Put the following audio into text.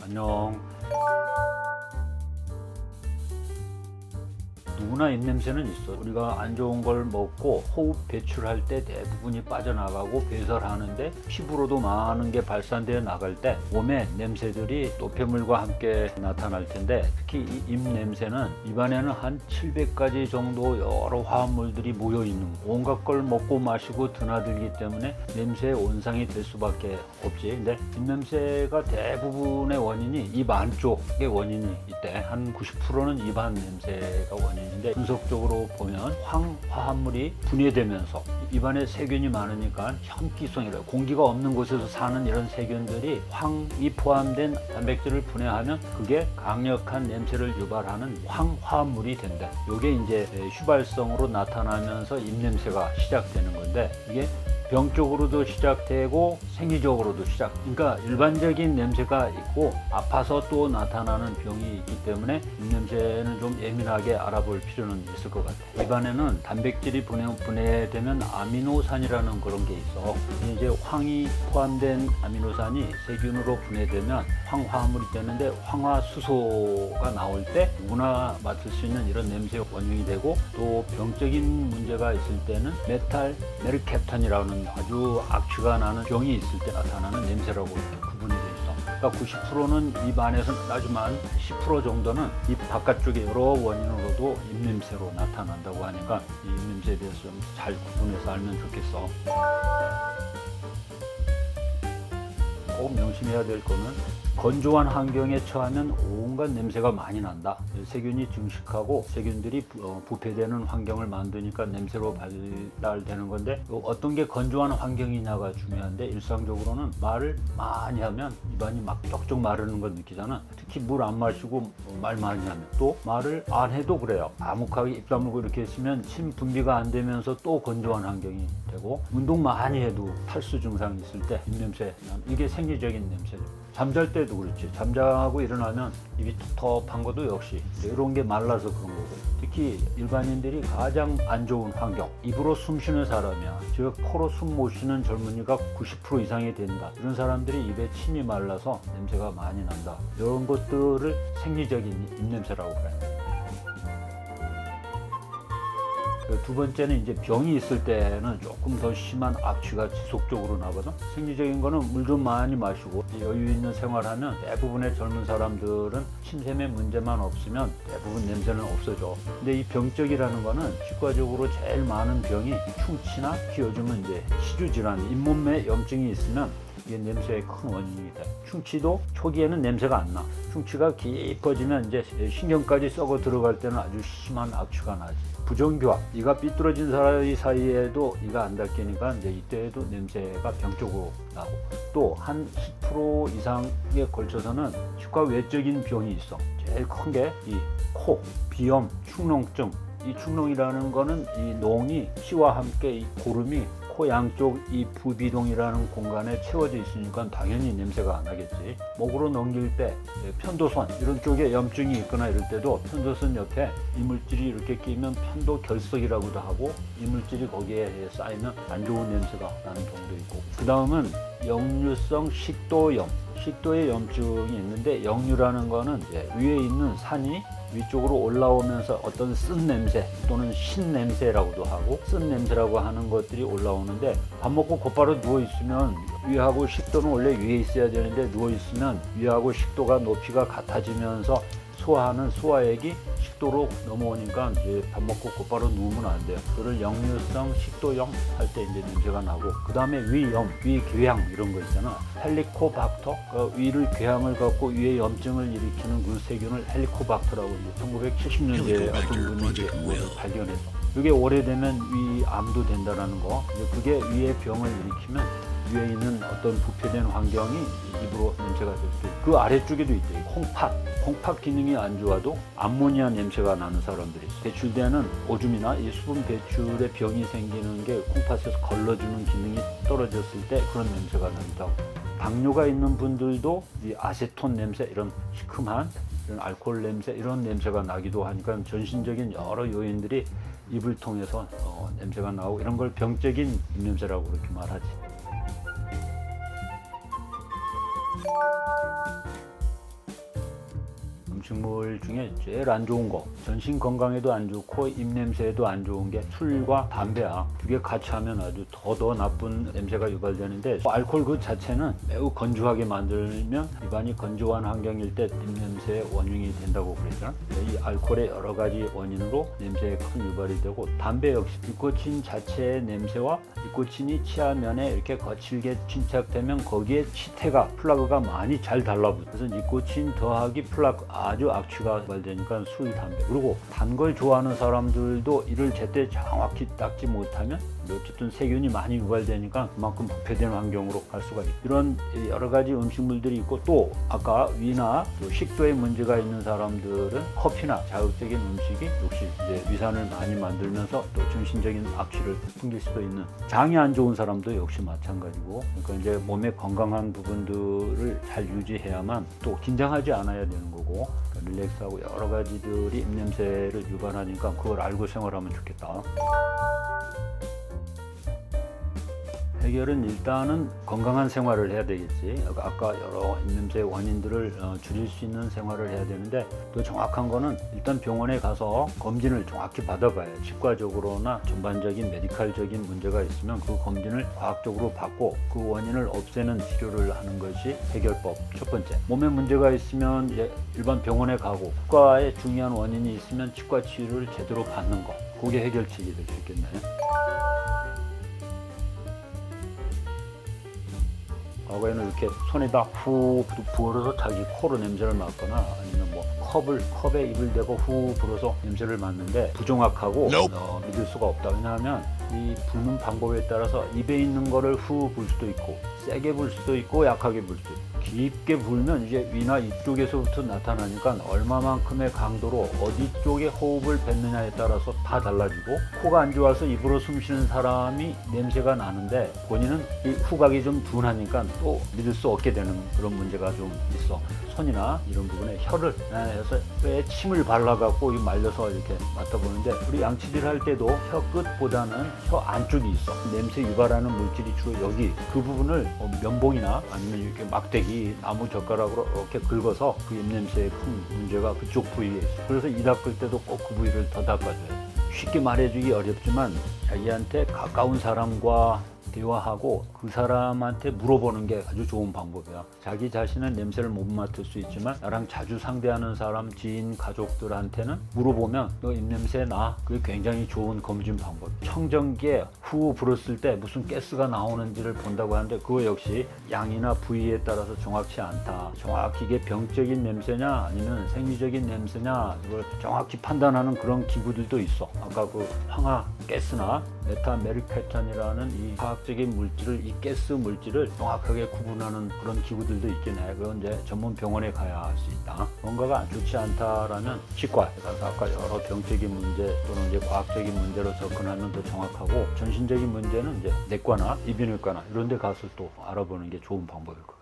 안녕. 누구나 입냄새는 있어. 우리가 안 좋은 걸 먹고 호흡 배출할 때 대부분이 빠져나가고 배설하는데 피부로도 많은 게 발산되어 나갈 때 몸에 냄새들이 노폐물과 함께 나타날 텐데, 특히 이 입냄새는 입안에는 한 700가지 정도 여러 화합물들이 모여 있는, 온갖 걸 먹고 마시고 드나들기 때문에 냄새의 원상이 될 수밖에 없지. 근데 입냄새가 대부분의 원인이 입 안쪽의 원인이 있대. 한 90%는 입안 냄새가 원인인데, 분석적으로 보면 황화합물이 분해되면서 입안에 세균이 많으니까 혐기성이래요. 공기가 없는 곳에서 사는 이런 세균들이 황이 포함된 단백질을 분해하면 그게 강력한 냄새를 유발하는 황화합물이 된다. 이게 이제 휘발성으로 나타나면서 입냄새가 시작되는 건데, 이게 병적으로도 시작되고 생리적으로도 그러니까 일반적인 냄새가 있고 아파서 또 나타나는 병이 있기 때문에 입냄새는 좀 예민하게 알아볼 필요는 있을 것 같아요. 입안에는 단백질이 분해되면 아미노산이라는 그런 게 있어. 이제 황이 포함된 아미노산이 세균으로 분해되면 황화합물이 되는데, 황화수소가 나올 때 누구나 맡을 수 있는 이런 냄새 원흉이 되고, 또 병적인 문제가 있을 때는 메탈 메르캡탄이라는 아주 악취가 나는 병이 있을 때 나타나는 냄새라고 이렇게 구분이 돼 있어. 그러니까 90%는 입 안에서 나지만 10% 정도는 입 바깥쪽에 여러 원인으로도 입냄새로 나타난다고 하니까 이 입냄새에 대해서 좀 잘 구분해서 알면 좋겠어. 꼭 명심해야 될 거는, 건조한 환경에 처하면 온갖 냄새가 많이 난다. 세균이 증식하고 세균들이 부패되는 환경을 만드니까 냄새로 발달되는 건데, 어떤 게 건조한 환경이냐가 중요한데, 일상적으로는 말을 많이 하면 입안이 막 쩍쩍 마르는 걸 느끼잖아. 특히 물 안 마시고 말 많이 하면, 또 말을 안 해도 그래요. 아묵하게 입 다물고 이렇게 있으면 침 분비가 안 되면서 또 건조한 환경이 되고, 운동 많이 해도 탈수 증상이 있을 때 입냄새, 이게 생리적인 냄새죠. 잠잘 때도 그렇지. 잠자고 일어나면 입이 텁텁한 것도 역시 이런 게 말라서 그런 거고, 특히 일반인들이 가장 안 좋은 환경, 입으로 숨 쉬는 사람이야. 즉 코로 숨 못 쉬는 젊은이가 90% 이상이 된다. 이런 사람들이 입에 침이 말라서 냄새가 많이 난다. 이런 것들을 생리적인 입냄새라고 그래요. 두 번째는 이제 병이 있을 때는 조금 더 심한 악취가 지속적으로 나거든. 생리적인 거는 물 좀 많이 마시고 여유 있는 생활하면 대부분의 젊은 사람들은 침샘에 문제만 없으면 대부분 냄새는 없어져. 근데 이 병적이라는 거는 치과적으로 제일 많은 병이 충치나 요즘은 이제 시주질환, 잇몸에 염증이 있으면 이게 냄새의 큰 원인이 돼. 충치도 초기에는 냄새가 안 나. 충치가 깊어지면 이제 신경까지 썩어 들어갈 때는 아주 심한 악취가 나지. 부정교합, 이가 삐뚤어진 사이에도 이가 안 닦이니까 이제 이때에도 냄새가 병적으로 나고, 또 한 10% 이상에 걸쳐서는 치과 외적인 병이 있어. 제일 큰 게 이 코, 비염, 축농증. 이 축농이라는 거는 이 농이 피와 함께 이 고름이 코 양쪽 이 부비동이라는 공간에 채워져 있으니까 당연히 냄새가 안 나겠지. 목으로 넘길 때 편도선 이런 쪽에 염증이 있거나 이럴 때도 편도선 옆에 이물질이 이렇게 끼면 편도결석이라고도 하고, 이물질이 거기에 쌓이면 안 좋은 냄새가 나는 경우도 있고, 그 다음은 역류성 식도염. 식도에 염증이 있는데, 역류라는 거는 위에 있는 산이 위쪽으로 올라오면서 어떤 쓴 냄새 또는 신 냄새라고도 하고, 쓴 냄새라고 하는 것들이 올라오는데, 밥 먹고 곧바로 누워 있으면 위하고 식도는 원래 위에 있어야 되는데 누워 있으면 위하고 식도가 높이가 같아지면서 소화하는 소화액이 식도로 넘어오니까 이제 밥 먹고 곧바로 누우면 안 돼요. 그걸 역류성 식도염 할 때 이제 냄새가 나고, 그 다음에 위염, 위궤양 이런 거 있잖아. 헬리코박터, 그 위를 궤양을 갖고 위에 염증을 일으키는 그 세균을 헬리코박터라고 이제 1970년대에 어떤 분이 이제 발견해서, 이게 오래되면 위암도 된다라는 거. 그게 위에 병을 일으키면 위에 있는 어떤 부패된 환경이 입으로 냄새가 될 수 있고, 그 아래쪽에도 있대. 콩팥 기능이 안 좋아도 암모니아 냄새가 나는 사람들이 있어. 배출되는 오줌이나 이 수분 배출에 병이 생기는 게 콩팥에서 걸러주는 기능이 떨어졌을 때 그런 냄새가 난다고. 당뇨가 있는 분들도 이 아세톤 냄새, 이런 시큼한 이런 알코올 냄새, 이런 냄새가 나기도 하니까 전신적인 여러 요인들이 입을 통해서 냄새가 나오고, 이런 걸 병적인 입냄새라고 그렇게 말하지. 음식물 중에 제일 안 좋은 거, 전신 건강에도 안 좋고 입냄새에도 안 좋은 게 술과 담배야. 두 개 같이 하면 아주 더 나쁜 냄새가 유발되는데, 알코올 그 자체는 매우 건조하게 만들면 입안이 건조한 환경일 때 입냄새의 원인이 된다고 그랬잖아. 이 알코올의 여러 가지 원인으로 냄새에 큰 유발이 되고, 담배 역시 니코틴 자체의 냄새와 니코틴이 치아면에 이렇게 거칠게 침착되면 거기에 치태가 플라그가 많이 잘 달라붙어. 그래서 니코틴 더하기 플라그 아주 악취가 유발되니까 술, 담배. 그리고 단 걸 좋아하는 사람들도 이를 제때 정확히 닦지 못하면 어쨌든 세균이 많이 유발되니까 그만큼 부패된 환경으로 갈 수가 있고, 이런 여러 가지 음식물들이 있고, 또 아까 위나 또 식도에 문제가 있는 사람들은 커피나 자극적인 음식이 역시 이제 위산을 많이 만들면서 또 정신적인 악취를 풍길 수도 있는, 장이 안 좋은 사람도 역시 마찬가지고, 그러니까 이제 몸의 건강한 부분들을 잘 유지해야만 또 긴장하지 않아야 되는 거고, 그러니까 릴렉스하고 여러 가지들이 입냄새를 유발하니까 그걸 알고 생활하면 좋겠다. 해결은 일단은 건강한 생활을 해야 되겠지. 아까 여러 입냄새 원인들을 줄일 수 있는 생활을 해야 되는데, 더 정확한 거는 일단 병원에 가서 검진을 정확히 받아봐야, 치과적으로나 전반적인 메디칼적인 문제가 있으면 그 검진을 과학적으로 받고 그 원인을 없애는 치료를 하는 것이 해결법 첫 번째. 몸에 문제가 있으면 이제 일반 병원에 가고, 치과에 중요한 원인이 있으면 치과 치료를 제대로 받는 거, 그게 해결책이 될 수 있겠네요. 과거에는 이렇게 손에다 후 불어서 자기 코로 냄새를 맡거나, 아니면 뭐 컵에 입을 대고 후 불어서 냄새를 맡는데 부정확하고 믿을 수가 없다. 왜냐하면 이 부는 방법에 따라서 입에 있는 거를 후 불 수도 있고, 세게 불 수도 있고, 약하게 불 수도 있고, 깊게 불면 이제 위나 이쪽에서부터 나타나니까 얼마만큼의 강도로 어디 쪽에 호흡을 뱉느냐에 따라서 다 달라지고, 코가 안 좋아서 입으로 숨 쉬는 사람이 냄새가 나는데 본인은 이 후각이 좀 둔하니까 또 믿을 수 없게 되는 그런 문제가 좀 있어. 손이나 이런 부분에 혀를 해서 뼈에 침을 발라갖고 말려서 이렇게 맡아보는데, 우리 양치질 할 때도 혀 끝보다는 혀 안쪽이 있어. 냄새 유발하는 물질이 주로 여기, 그 부분을 면봉이나 아니면 이렇게 막대기, 나무 젓가락으로 이렇게 긁어서 그 입냄새의 큰 문제가 그쪽 부위에 있어. 그래서 이 닦을 때도 꼭 그 부위를 더 닦아줘요. 쉽게 말해주기 어렵지만 자기한테 가까운 사람과 대화하고 그 사람한테 물어보는 게 아주 좋은 방법이야. 자기 자신은 냄새를 못 맡을 수 있지만 나랑 자주 상대하는 사람, 지인, 가족들한테는 물어보면 너 입냄새 나? 그게 굉장히 좋은 검진 방법. 청정기에 후 불었을 때 무슨 가스가 나오는지를 본다고 하는데, 그거 역시 양이나 부위에 따라서 정확치 않다. 정확히 이게 병적인 냄새냐 아니면 생리적인 냄새냐, 이걸 정확히 판단하는 그런 기구들도 있어. 아까 그 황화 가스나 메타메리케탄이라는 이 화학적인 물질을, 이 가스 물질을 정확하게 구분하는 그런 기구들도 있긴 해. 그건 이제 전문 병원에 가야 할 수 있다. 뭔가가 좋지 않다라면 치과에 가서 아까 여러 병적인 문제 또는 이제 과학적인 문제로 접근하면 더 정확하고, 전신적인 문제는 이제 내과나 이비인후과나 이런 데 가서 또 알아보는 게 좋은 방법일 거예요.